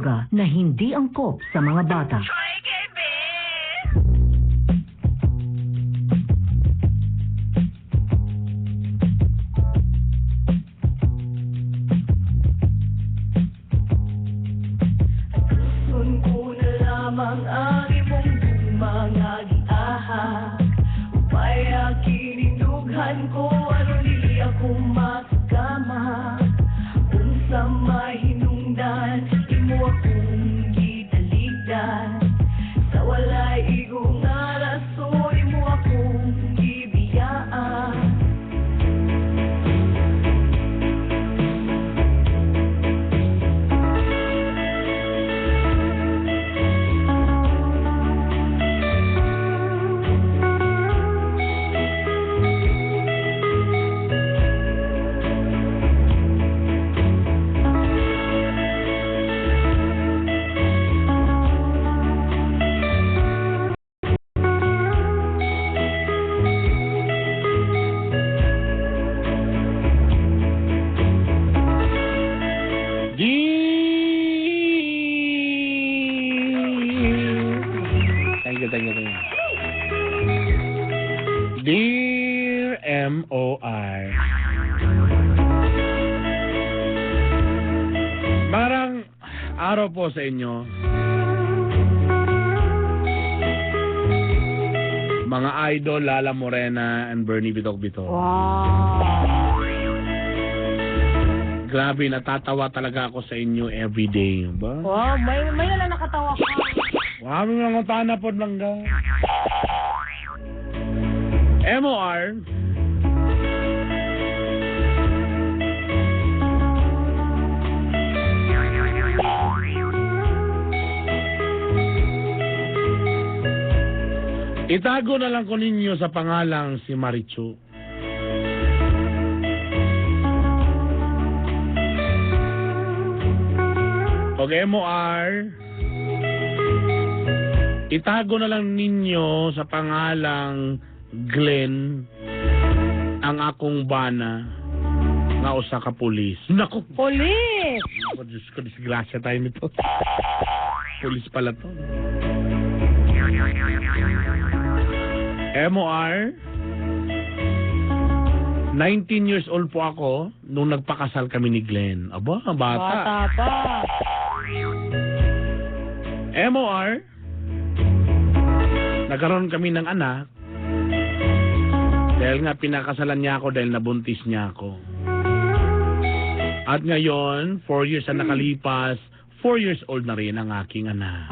droga na hindi angkop sa mga bata. Ang imong mga giahak upaya kinindughan ko ano dili ako makagama unsa mahinungdan imo akong gitaligdan sa walay igong nga rason imo akong gibiyaan. Thank you. Dear M.O.I. Marang araw po sa inyo. Mga idol, Lala Morena and Bernie Bitok-Bitok. Wow! Grabe, natatawa talaga ako sa inyo everyday. Ba? Wow, may nalang nakatawa ka. Wow, may mga tana po lang ga. MOR. Itago na lang ko ninyo sa pangalang si Marichu. Okay, MOR. Itago na lang ninyo sa pangalang Glenn ang akong bana nga usa ka pulis. Naku! Police! Oh, Diyos ko, disgrasya tayo nito. Pulis pala to. MOR, 19 years old po ako nung nagpakasal kami ni Glenn. Aba, bata. Bata pa. MOR, nagkaroon kami ng anak dahil nga pinakasalan niya ako dahil nabuntis niya ako. At ngayon, 4 years na nakalipas, 4 years old na rin ang aking anak.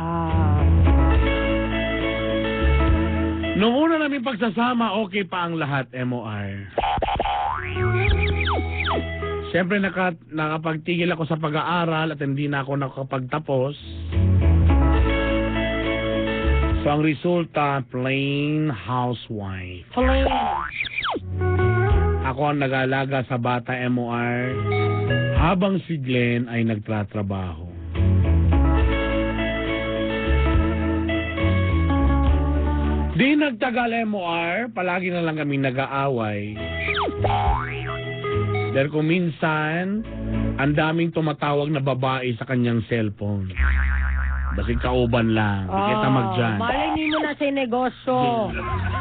Noong una namin pagsasama, okay pa ang lahat, MOR. Siyempre nakapagtigil ako sa pag-aaral at hindi na ako nakapagtapos. So ang resulta, plain housewife. Police. Ako ang nag-aalaga sa bata, MOR, habang si Glenn ay nagtatrabaho. Di nagtagal, MOR, palagi na lang kami nag-aaway. Dahil kung minsan, ang daming tumatawag na babae sa kanyang cellphone. Basi kauban lang. Di kita magdyan. Malay mo na sa negosyo.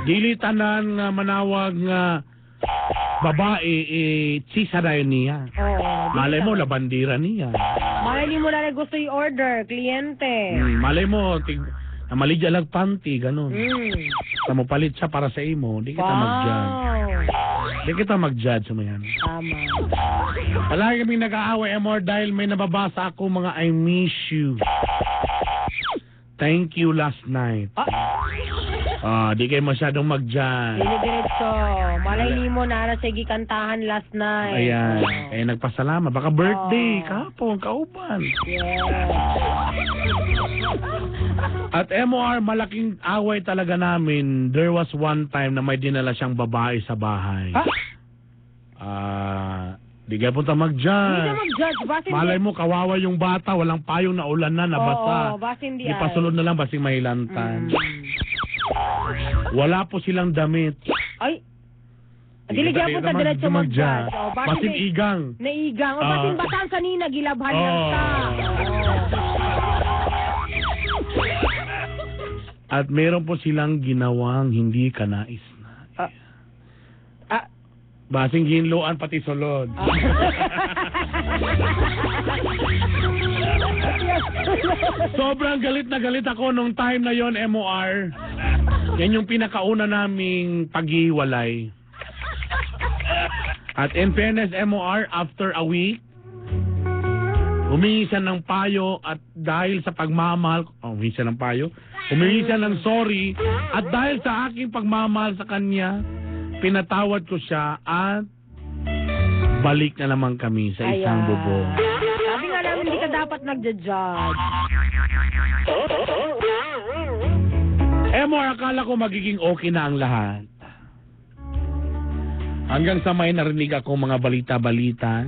Dili tanan nga manawag nga babae, chisa na yun niya. Malay mo, labandira niya. Malay mo na gusto i-order, kliyente. Malay mo, maligya lang panty, ganun. Sa mo palit siya para sa imo, di kita mag-judge. Di kita mag-judge mo yan. Tama. Palagi kami nag-aaway, MOR, dahil may nababasa ako mga I miss you. Thank you last night. Di kayo masyadong mag-judge. Dili-diretso. Malay mo na sige kantahan last night. Ayan. Eh, nagpasalamat. Baka birthday, kapon, kauban. Yeah. At MOR, malaking away talaga namin. There was one time na may dinala siyang babae sa bahay. Di kayo punta Hindi mag-judge. ka mag-judge. Basta Malay mo, kawawa yung bata. Walang payong na ulan na, nabasa. basta hindi Di pasunod na lang, basing mahilantan. Wala po silang damit. Ay. Dili ka punta diretso mag-judge. Basing igang. Naigang. O basing basang kanina, gilabhan lang ka. At meron po silang ginawang hindi kanais-nais. Basing ginloan pati sulod. Sobrang galit na galit ako nung time na yon, MOR. Yan yung pinakauna naming paghiwalay. At in fairness, MOR, after a week, humingi siya ng payo at dahil sa pagmamahal, humingi siya ng payo, humingi siya ng sorry at dahil sa aking pagmamahal sa kanya, pinatawad ko siya at balik na naman kami sa isang bubong. Sabi nga namin, hindi ka dapat nagja-judge. MOR, akala ko magiging okay na ang lahat. Hanggang sa may narinig ako mga balita-balita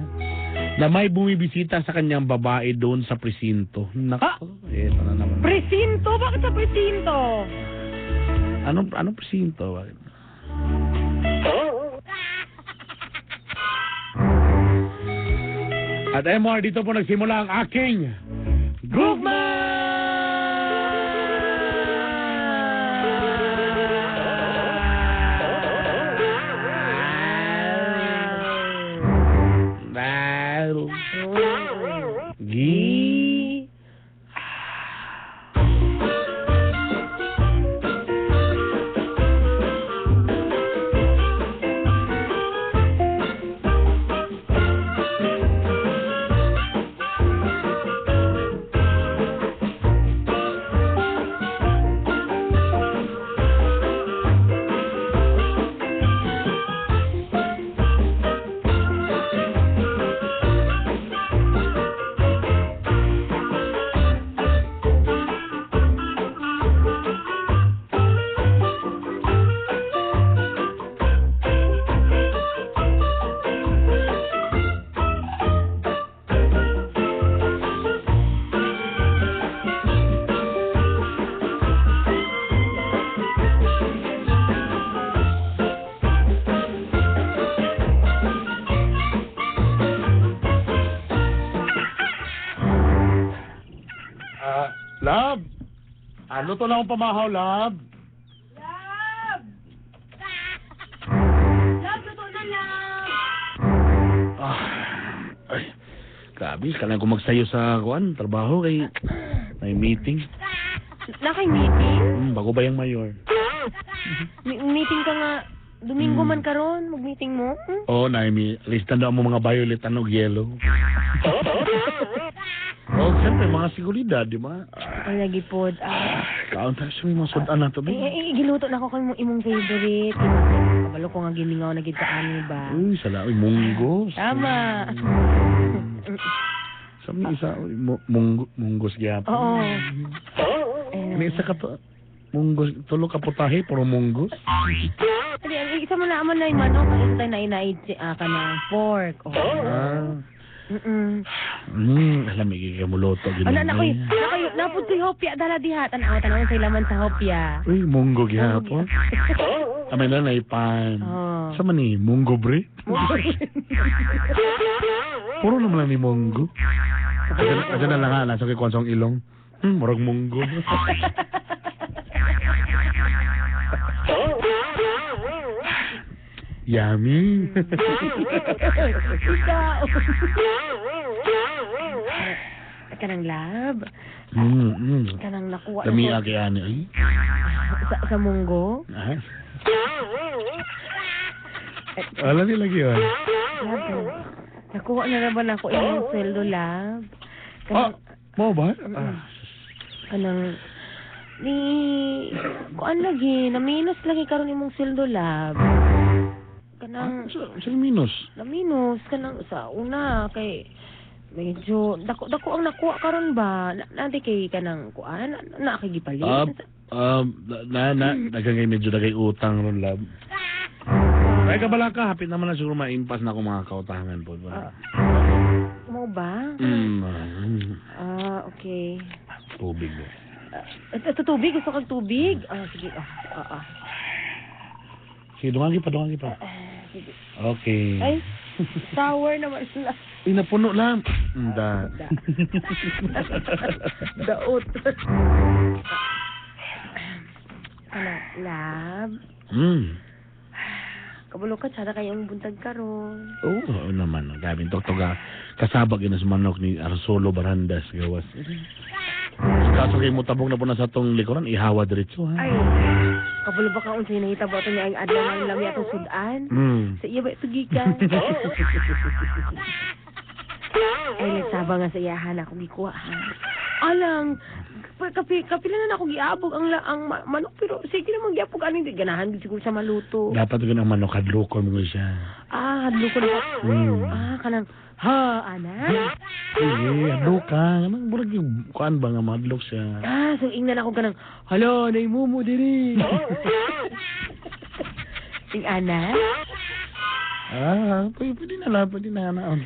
na may bumibisita sa kanyang babae doon sa presinto. Nako, eto na naman. Presinto? Bakit sa presinto? Anong presinto? Bakit? At MR, dito po nagsimula ang aking Gugma! Gi. Love! Luto lang akong pamahaw, Love. Love! Love, luto na lang! Ay, grabe, kailangan ko magsayo sa trabaho kay may meeting. Naka-meeting? Bago ba yung mayor? Meeting ka nga. Domingo man karon, mag-meeting mo? Oo, Naimi. Listan daw mo mga violet, yellow. Oh, siyempre, mga seguridad, di ba? Ay, nagipod. Kaunta siya may mga sudan na to, ba? Giluto na ako kay imong favorite. Kabalo ko nga gimingaw na gid ka ani ba? Uy, sala, uy, munggos. Tama. Sa mga isa, uy, munggos gyapon. Oo. May isa ka to, munggos, tulo ka putahe, puro munggos. Dali, ang isa mo na aman na yung manok, ang isa tayo na inaid ka na pork. Alam, ikikamuloto. Napod ko'y hopya, dala dihat. Tanaw sa laman sa hopya. Uy, munggo gihapon. Amay na naipan. Sa man ni, munggo bre? Puro naman lang ni munggo. Kasi na lang ha, nasa kay Kwansong Ilong. Murag munggo. Yummy. Kanang lab. Kanang nakuha. Dami agi ani. Sa munggo? Wala din lagi yun. Lab. Nakuha na naman ako yung sweldo, lab. Mo ba? Kanang kuan lagi, na minus lagi karon imong sweldo, lab. Kanang sa minus. Na minus kanang sa una kay medyo dako ang nakuha karon ba? Nanti kay kanang kuan na kay gipalit. Nagkagay medyo nagay utang ron, lab. Ay kabala ka, hapit naman na siguro maimpas na akong mga kautangan po. Mo ba? Okay. Tubig. Ito tubig, gusto kang tubig? Sige. Sige, dungangi pa. Sige. Okay. Ay, sour naman sila. Napuno lang. Daot. Lab, kabalo ka, tsada kayong buntag karon. Oo naman. Ang daming toktoga. Kasabag yun sa manok ni Arsolo Barandas. Gawas. Kaso kayo mo tabog na po na sa tong likuran, ihawa diretso ha. Ay, kabalo ba ka unsay nahitabo ato niya ang adlaw ng lami atong sudan? Sa iya ba ito gikan? Ay, nagsaba nga sa iyahan ako gikuha ha. Alang, kapila na ako giabog ang manok, pero sige naman giabog aning di ganahan gid siguro sa maluto. Dapat ko ng manok hadlokon mo siya. Hadlo ko na. Kanang ana. Sige, hadlokan. Anong burag yung kuan ba nga madlok siya? So ingnan ako kanang hala, nay mumu diri. Ting ana. Pwede na lang, pwede na naon.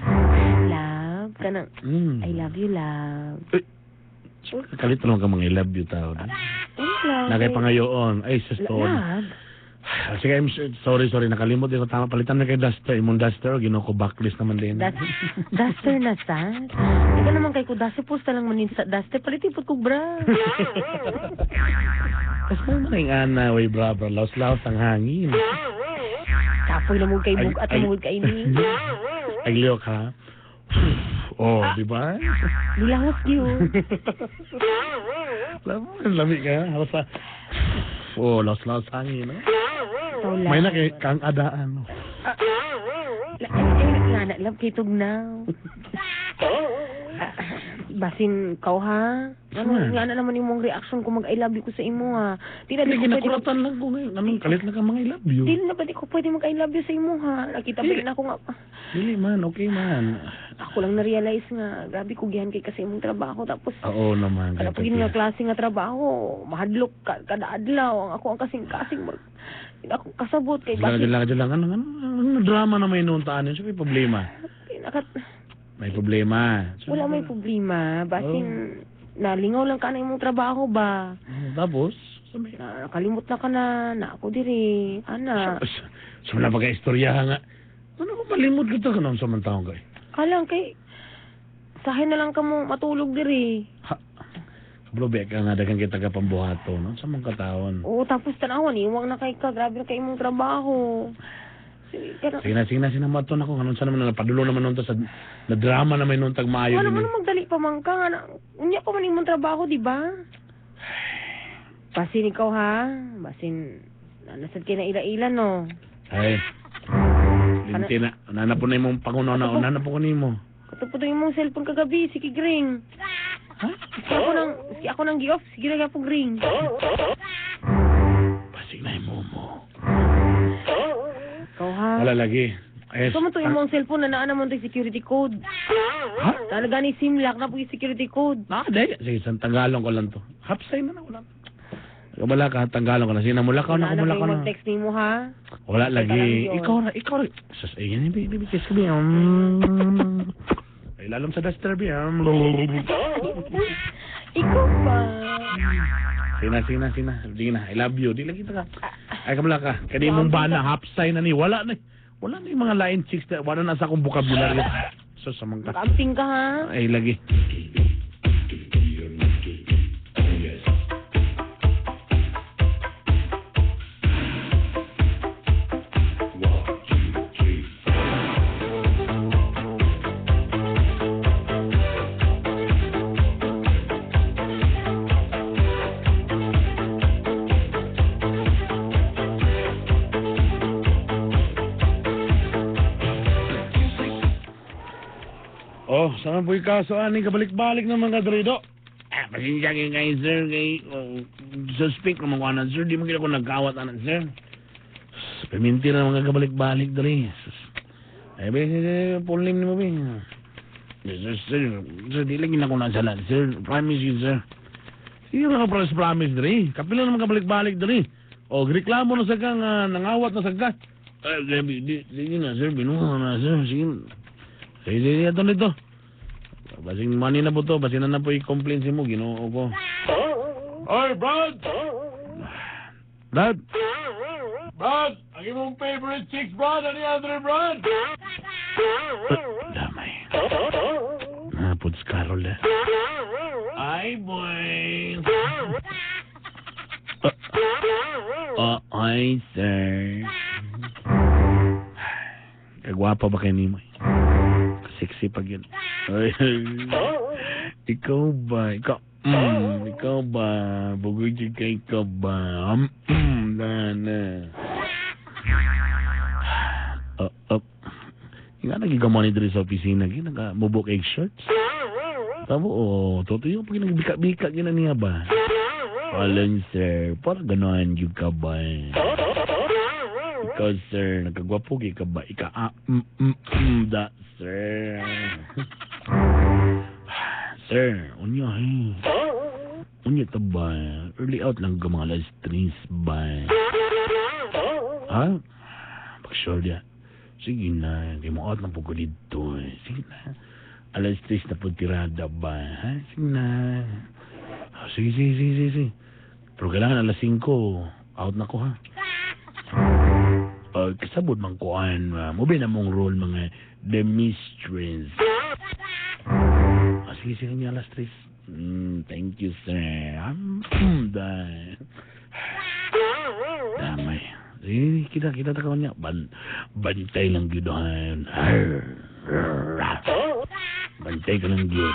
Love, kanang I love you, love. Kalit naman ka mga I love you tao. Love. Nakay pangayoon. Ay, sa store. Love. Sige, sorry, nakalimot. Ito tama, palitan na kay Duster. Imong Duster, ginawa ko backlist naman din. Duster na sa? Ika naman kay ko, Duster, posta lang manin sa Duster. Palitin po ko, bra. Kasi mo na yung ana, way bra, laos-laos ang hangin. Kapoy na mo kay Bug at mo kay ni. Aglio ka. Di ba? Nilawas yun. Lamig ka. Halos sa... laos-laos hangin, no? May na kay kang adaan, no? Love kay Tugnaw. Basin kau ha? Ano nga na naman yung mong reaction kung mag-I love you ko sa imo ha? Di na di ko pwede kinakuratan lang ko ngayon. Anong kalit na ka mga I love you? Di na pwede ko pwede mag-I love you sa imo ha? Nakita ba rin ako nga. Dili man, okay man. Ako lang na-realize nga, grabe ko gihan kay kasi imong trabaho. Tapos, oo naman. kada pagin nga klase nga trabaho, mahadlok kada adlaw. Ako ang kasing-kasing. Ako kasabot kay basin. Lang. Ano drama na may noon siya may problema. May problema. Wala may problema. Basin, nalingaw lang ka na imong trabaho ba? Tapos? Nakalimot na ka na ako diri. Ana. So, wala pa ka-istorya nga. Ano ko malimot kita ka naman sa mga taong kayo? Kalang kay, sahin na lang ka mo matulog diri. Blubek ka nga dagang kita ka pambuhato, no? Sa mga katawan. Oo, tapos tanawan, iwang na kay ka. Grabe na kay imong trabaho. Sige na, sinamato na ko. Anong saan naman napadulo naman nun sa na drama naman nun tag maayo. Wala man magdali pa man ka. Unya pa man imong trabaho, di ba? Basin ikaw ha? Basin, nasad kayo na ila-ila, no? Ay, linti na. Nanap po na imong pangunaw na. Nanap po ko ni mo. Katupo imong cellphone kagabi, sige ring. Ha? Sige ako nang gi-off, sige na po ring. Basig na imo mo. Ikaw ha? Wala lagi. Ay, ito mo ito imong cellphone na naan naman ito security code. Ha? Talaga ni SIM lock na po yung security code. Dahil. Sige, isang tanggalong ko lang to. Hapsay na wala. Wala ka, tanggalong ko na. Sinamulakaw na, kumulakaw na. Mag-text ni mo ha? Wala lagi. Ikaw na. Sus, ayan, bibigis ko ba? Ay, lalam sa duster ba? Ikaw ba? Sina. Di na. I love you. Di lagi ka. Ay, kamala ka. Kani mong bana, hapsay na ni. Wala na yung mga line chicks. Wala na sa akong vocabulary. Sus, samang ka. Kamping ka ha? Ay, lagi. Saan po yung kaso aning kabalik-balik ng mga kadrido? Pasensya kay sir, kay suspect naman ko anan sir, di mo kila ko nagkawat anan sir. Paminti na mga kabalik-balik dari. Ay, pulim ni mo ba? Sir, di lagi na ko nasalan sir, promise you sir. Sige na ka promise dari, kapila naman kabalik-balik dari. O, reklamo na sa kang nangawat na sa ka. Sige na sir, binuha na sir, sige. Sige, ito nito. Basing money na po to, basing na po i-complain si mo, ginoo ko. Oy, Brad! Brad! Ang imong favorite chicks, Brad! Ano yung other, Brad? Damay. Puts Carol eh. Ay, boy! Ay, sir. Kagwapa ba kayo ni mo? Sexy pag yun. Ay, ikaw ba? Ikaw ba? Bugod yung kay ikaw ba? Dana. Nga nagigamani dito sa opisina. Naka-mubok egg shirts. Tabo, totoo yung pag nagbika-bika gina niya ba? Alan, sir. Para gano'n yung ka ba? Ikaw, sir. Nagkagwapo ka ba? Da, sir. Sir, unya Unya ta ba? Early out lang ka mga alas 3 ba? Ha? Pag-sure ya. Sige na. Kaya mo out ng pugo dito. Sige na. Alas 3 na po tirada ba? Ha? Sige na. Sige. Pero kailangan alas 5. Out na ko ha. Kasabot mang kuan. Mobi na mong role mga the mistress. Sige niya alas 3. Thank you, sir. Damay. Sige, kita ta niya. Bantay lang gidohan. Bantay ka lang gid.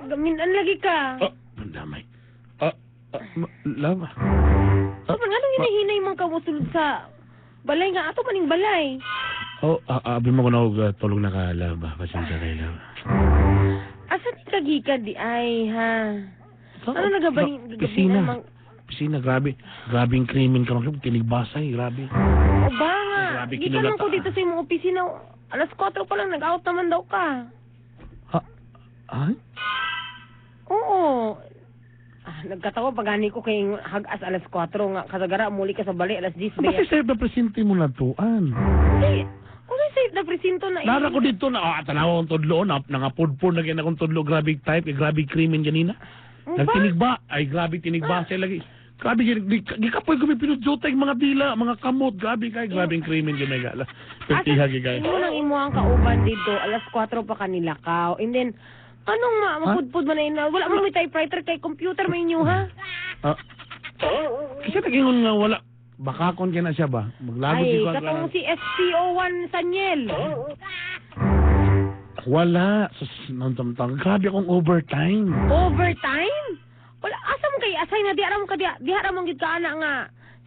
Gaminan lagi ka. Damay. Lava. Nga nang hinahinay mong kamusulod sa balay nga. Ato maning balay. Abi mo ko na tulog na ka, lava. Pasensya kayo, lava. Asan lagi ka di ay, ha? Ano nagabalin? Pisina, grabe. Grabing krimen ka. Tinigbasay, grabe. O ba nga? Grabe, Di ka lang ko dito sa imong opisina. Alas 4 pa lang, nag-out naman daw ka. Ha? Oo. Nagkatawa pagani ko kay hagas alas 4 nga. Kasagara, muli ka sa bali, alas 10. Bakit sa'yo na presente mo na tuan? Hindi. Kung sa'yo na presinto na Nara ko dito na, tanaw akong tudlo, nangapudpod na akong tudlo, grabe type, grabe krimen ganina. Nagtinigba, grabe tinigba siya lagi. Grabe, di kapoy kami pinudjota yung mga dila, mga kamot, grabe grabing krimen ganyan gala. Pertihagi kayo. Imo nang imo ang kauban dito, alas 4 pa kanila ka. And then, anong mapudpod man na wala mo may typewriter kay computer may inyo, ha? Kasi nagingon nga wala. Bakakon ka na siya ba? Maglagot Ay, katong si SCO1 Sanyel. Wala. Nantamtang. Grabe akong overtime. Overtime? Wala. Asa mo kay assign na diara mo ka diara mo gid ka ana nga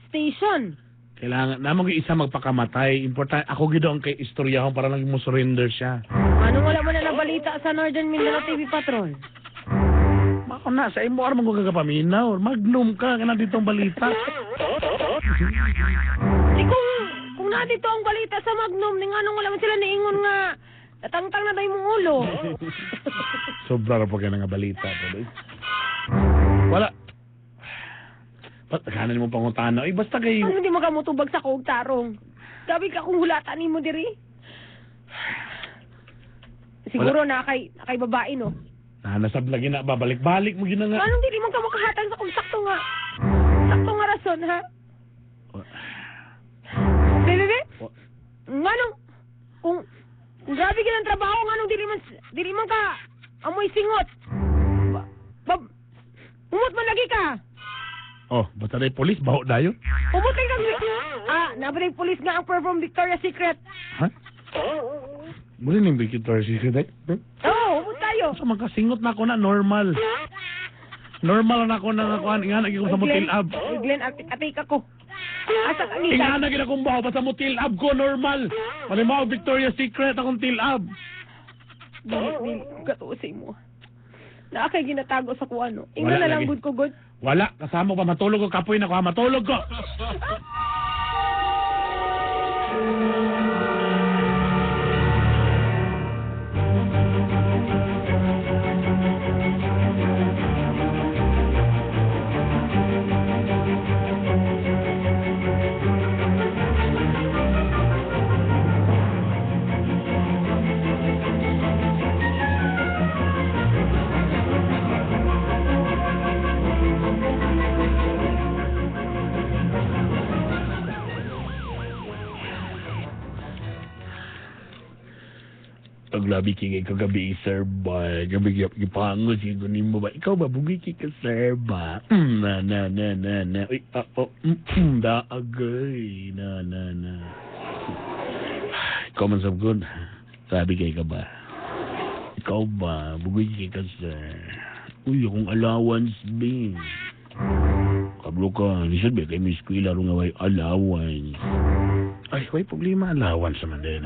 station. Kailangan namang isa magpakamatay. Importante ako gid ang kay istoryahon para lang mo surrender siya. Anong wala mo na nabalita sa Northern Mindanao TV Patrol? Mako na sa imo ara mo gagapaminaw. Magnum ka kana ditong balita. Di kung na dito ang balita sa Magnum ning anong wala man sila niingon nga natangtang na daw imong ulo. Sobra ra po ka nga balita po. Wala. Patakanan mo pangutana. Ay, basta kayo. Ano hindi mo ka mutubag sa kog tarong? Gabi ka kung hulatan ni mo diri. Siguro na kay babae, no? Nasablagi na, babalik-balik mo gina nga. Anong dili mo ka makahatan sa kung sakto nga? Sakto nga rason, ha? Bebe? Nganong, kung grabe ka ng trabaho, nganong dili man ka amoy singot? Umot man lagi ka? Basta na yung polis, baho na yun. Umot lang kang... nabalay polis nga ang perform Victoria's Secret. Ha? Muli na yung Victoria's Secret, Umot tayo. So, magkasingot na ako na, normal. Normal na ako na nakuhan. Inganagin ko sa motel ab. Glenn, atik ako. Asa kanisa. Inganagin akong baho pa sa motel ab ko, normal. Palimaw, Victoria's Secret akong til ab. Dili, katuusay mo. Naakay ginatago sa kuano. Inga na lang lagi. good ko good. Wala, kasama ko pa. Matulog ko, kapoy na ko ha. Matulog ko. Ang labi kingay kagabi, sir ba? Gabi gipango siguro ni mo ba? Ikaw ba? Bugiki ka, sir ba? Na. Uy, daagay. Na. Ikaw man sabgon. Sabi kay ka ba? Ikaw ba? Bugiki ka, sir. Uy, akong allowance, bin. Kablo ka. Lisod ba kay Miss Kuya laro nga way allowance. Ay, way problema allowance naman din.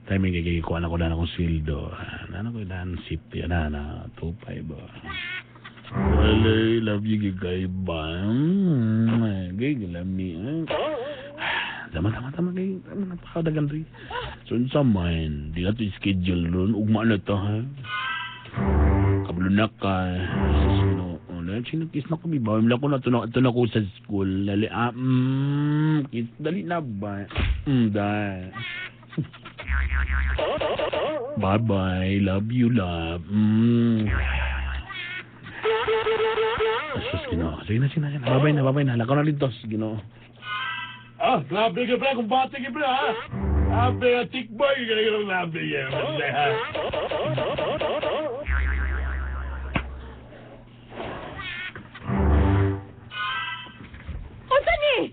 Time may kikikuha na ko na akong sildo. Nana ko na sip yan na 2.5 ba. Walay, love you kay ba? Gay, lami. Tama kay. Napakadagan rin. So, sa mind, di na ito schedule ron. Ugma na ito, ha? Kablo na ka. Sinukis na kami ba? Wala ko na ito na ko sa school. Dali na ba? Dahil. Bye-bye. Love you, love. Asus, Ginoo. Sige na. Babay na. Lakaw na lintos, Ginoo. Grabe ka, pre. Kung bati ka, pre, ha? Grabe, tikboy. Grabe, ha? Unsa ni?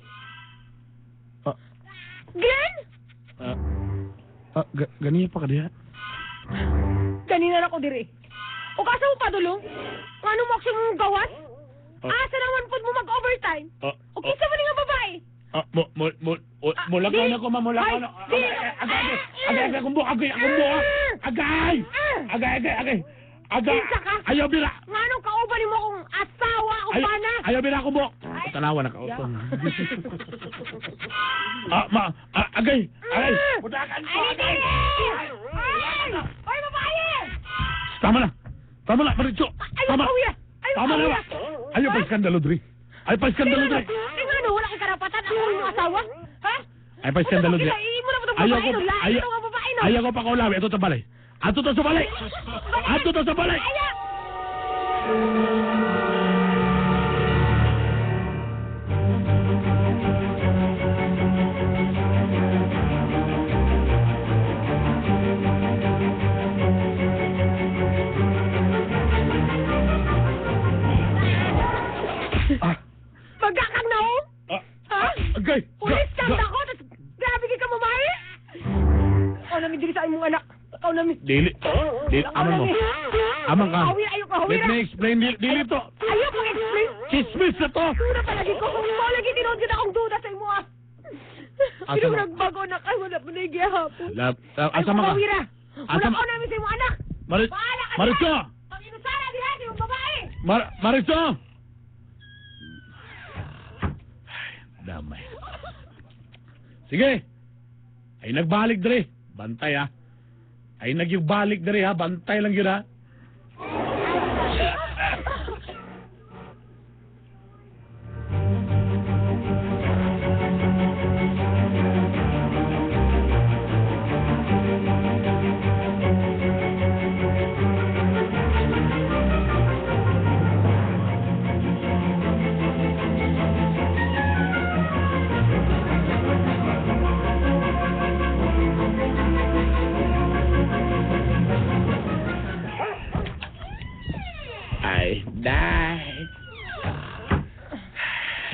Glenn? Ganiya pa ka diya? Ganina na ko diri. O kasa mo padulong? Ano mo aksyon mong gawas? Asa naman po mo mag-overtime? O kisa mo nga babae? Mulakaw na ko, ma. Mulakaw na. Agay, akong buha. Agay! Ayaw bira! Nga anong kauban mo kung asawa o pana? Ayaw bira akong buha. Tanawa na ka. Agay! Pudakan ko! Ay, babae! Tama na, Maritso! Tama! Tama na ba? Ayaw pa iskandalo, Dri. Ano, wala kang karapatan ako yung asawa? Ha? Ayaw pa iskandalo, Dri. Imo na po itong babae, no? Lahat itong babae, no? Ayaw ko pa kaulawi. Ato sa balay. Magkakang naong? Ha? Agay! Pulis kang dako, tas grabe ka babae? Ikaw namin diri sa imong anak. Ikaw namin. Dili, aman mo. Amang ka. Hawira, ayaw ka, Let hawira. me explain. Dili to. Ayaw kong explain. Chismis na to. Duda palagi ko. Kung mo lagi tinod ka na akong duda sa imo, ah. Asa Pero mo? nagbago na kayo, wala mo na igihapon. Asa man ka? Hawira. Wala Asa ko namin sa imong anak. Bahala ka Maritso! diha. Pag inusara diha, di mong babae. Maritso! Damay. Sige. Ay nagbalik dali. Bantay, ha. Ay nagyubalik dali, ha. Bantay lang yun, ha.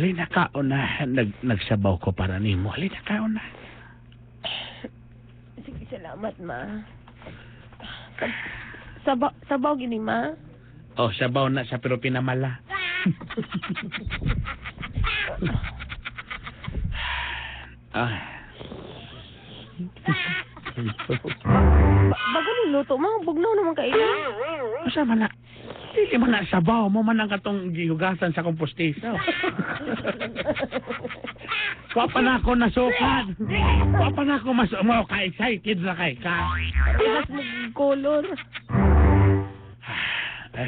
Halina ka, una. Nagsabaw ko para nimo. Halina ka, una. Sige, salamat, ma. Sabaw gini, ma? Oh, sabaw na sa pero pinamala. Bago niluto, ma. Bugnaw naman kayo. Masa man na? Dili man na sabaw mo man ang katong gihugasan sa kompostiso. Wapa na ako nasukan. Wapa na ako mo ka-excited na kay ka. Ikas mag-color.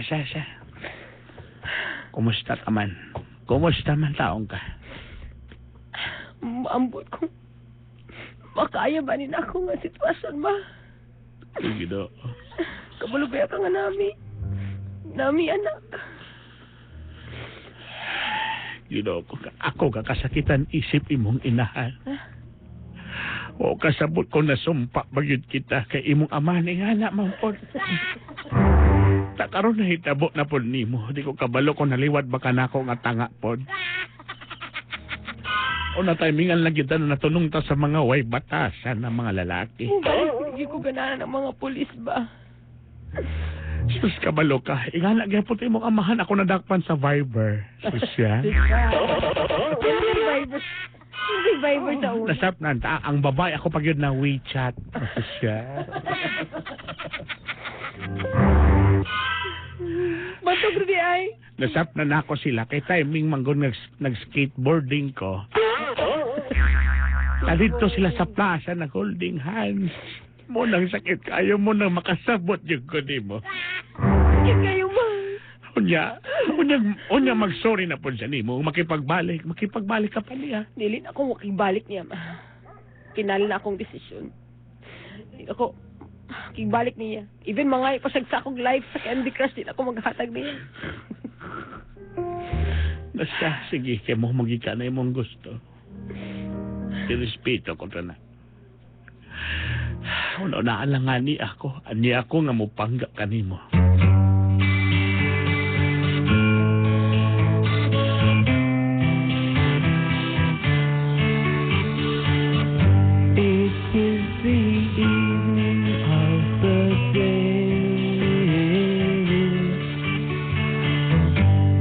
Siya. Kumusta ka man? Kumusta man taong ka? Ambot ko. Makaya ba nila ako nga sitwasyon ba? Sige do. Kabulubaya ka nga Nami anak. Ako kakasakitan isip imong inahan. O kasabot ko na sumpa bagyod kita kay imong ama ni nga na mampod. Takaroon na hitabo na pod nimo. Di ko kabalo kung naliwat baka nako nga tanga pod. O na timingan lang kita na natunong ta sa mga way batasan ng mga lalaki. Hindi ko ganahan ng mga pulis ba? Sus, kabalo ka. Ingana gyapon imong amahan ako nadakpan sa Viber. Susya. Yung Viber sa una. Nasap na ta ang babae ako pagyud na WeChat. Susya. Matog rin ay. Nasap na nako sila kay timing manggon nag-skateboarding ko. Dito sila sa plaza nag-holding hands. Mo nang sakit kayo mo nang makasabot yung ko mo. Sakit kayo ba? Unya mag-sorry na po siya nimo. Makipagbalik ka pa niya. Dili na ako makibalik niya. Kinali na akong desisyon. Dili ako kibalik niya. Even mga ipasagsa akong life sa Candy Crush, di na ako maghatag niya. Basta, sige, kaya mo magika na imong gusto. Irespeto ko na. Una lang ani ako nga mupangga kanimo. It is the evening of the day.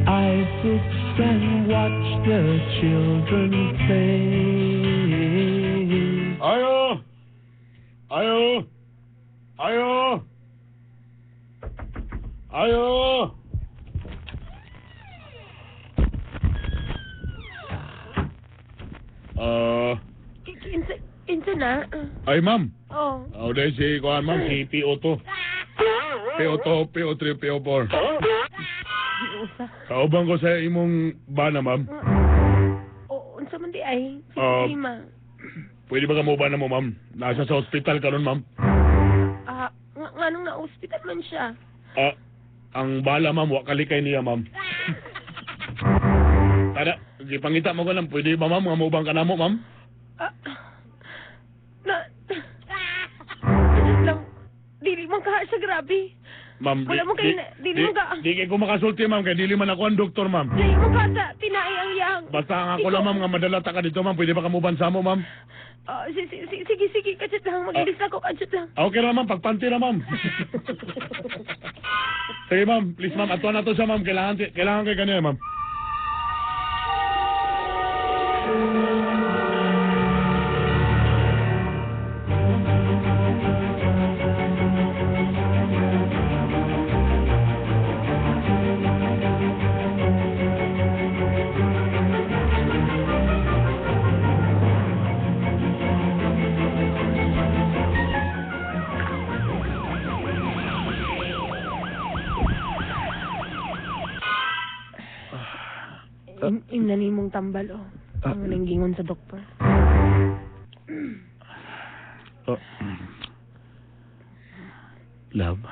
I sit and watch the children play. Ayo! Insa na? Ay, ma'am. Oh. Dahil si Kuhan, ma'am, si PO2. PO2, PO3, PO4. Usa. Kaubang ko sa imong bana, ma'am. Unsa man di ay? Ah. Sige, ma. Pwede ba ka mo bana mo, ma'am? Nasa sa hospital ka nun, ma'am. Nga nung na-hospital man siya. Ang bala, ma'am, wakalikay niya, ma'am. Tada, gipangita mo ko lang, pwede ba, ma'am, nga mo bang ka na mo, ma'am? Lang, dili man ka sa grabe. Ma'am, Wala mo kayo na, dili mo ka. Di kayo kumakasulte, ma'am, kaya dili man ako ang doktor, ma'am. Dili mo ka sa tinaay ang yang. Basta nga ako lang, ma'am, nga madala ta ka dito, ma'am. Pwede ba kamuban sa mo, ma'am? Sige, kachat lang. Mag-ilis ako, kachat lang. Okay na, ma'am. Pagpanti na, ma'am. Sige, ma'am. Please, ma'am. Atuan na to siya, ma'am. Kailangan kay kanina, ma'am. Imnani mong tambal, oh. Ang nanggingon sa doktor. Love.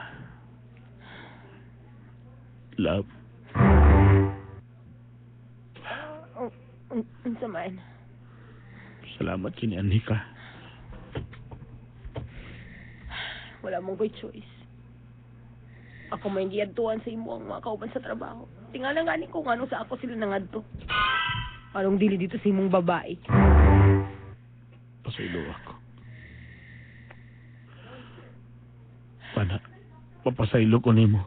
Ang samaan. Salamat kini Anika. Wala mong good choice. Ako may giadtuan sa imo ang mga kauban sa trabaho. Tingala nga ni kung ano sa ako sila nangadto. Anong dili dito sa imong babae? Pasaylo ako. Pana, papasaylo ko nimo.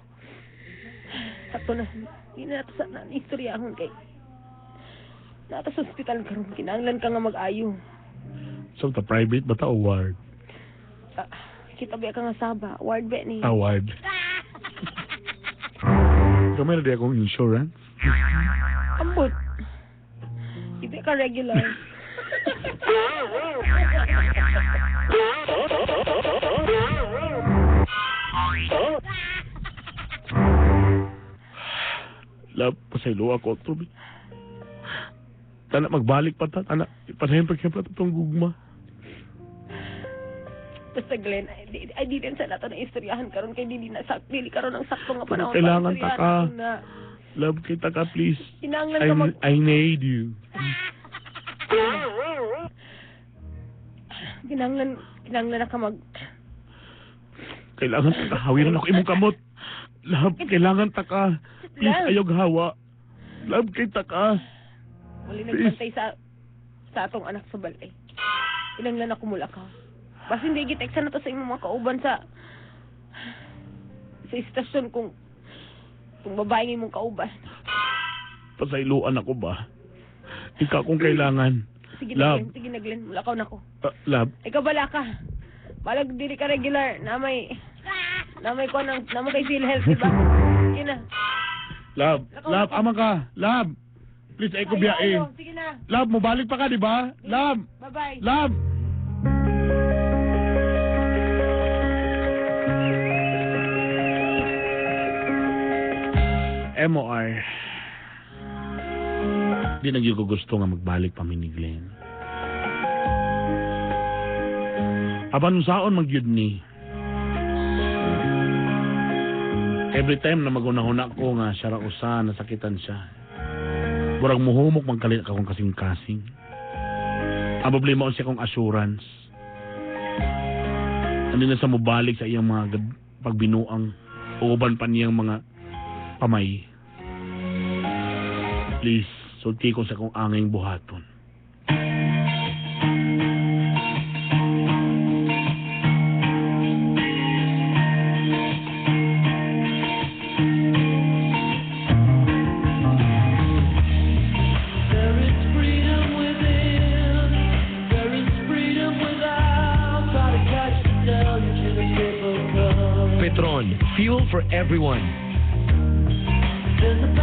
Sakto na, di na nato sa istoryahan kay. Nata sa ospital karon kinahanglan ka nga mag-ayo. So, the private ba ta o ward? Kita ba ka nga saba? Ward ba ni? Ward. Kamay na di akong insurance. Ambot. Hindi ka regular. Love, pasaylo ako, Toby. Tana, magbalik pa ta. Tana, panahin pa kaya pa itong gugma. Basta Glenn, ay di din sa nato na istoryahan karon kay dili karon ang sakto nga panahon. Kailangan ta ka. Na, Love, kita ka, please. kinahanglan ka mag... I need you. Kinanglan na ka Kailangan taka. Hawiran ako imong kamot. Love, kailangan taka. Please, Love. ayog hawa. Love, kay taka. Wali nagbantay sa atong anak sa balay. Kinanglan ako mula ka. Basta hindi giteksa na to sa imong mga kauban sa istasyon kung babae ng imong kauban. Pasailuan ako ba? Ikaw kung kailangan. Sige Love. na Glenn. Mula ka na ko. Love, Ikaw bala ka. Balag dili ka regular na may kay PhilHealth, diba? Sige na. love, love, ama ka. Love, please, ay ko biyain. Sige na. Love, mabalik pa ka, di ba? Love, Bye-bye. love. MOR. Di na ko gusto nga magbalik pa ni Glenn. Apan saon magyud ni. Every time na magunahuna ko nga siya ra usa nasakitan siya. Murag muhumok man kalit akong kasing-kasing. Ang problema siya kong assurance. Hindi na sa mubalik sa iyang mga pagbinuang uban pa niyang mga pamay. Please, sulti ko sa kong anging buhaton. There is freedom within, there is freedom without. Try to catch the deluge in the paper cup. Petron, fuel for everyone. There's a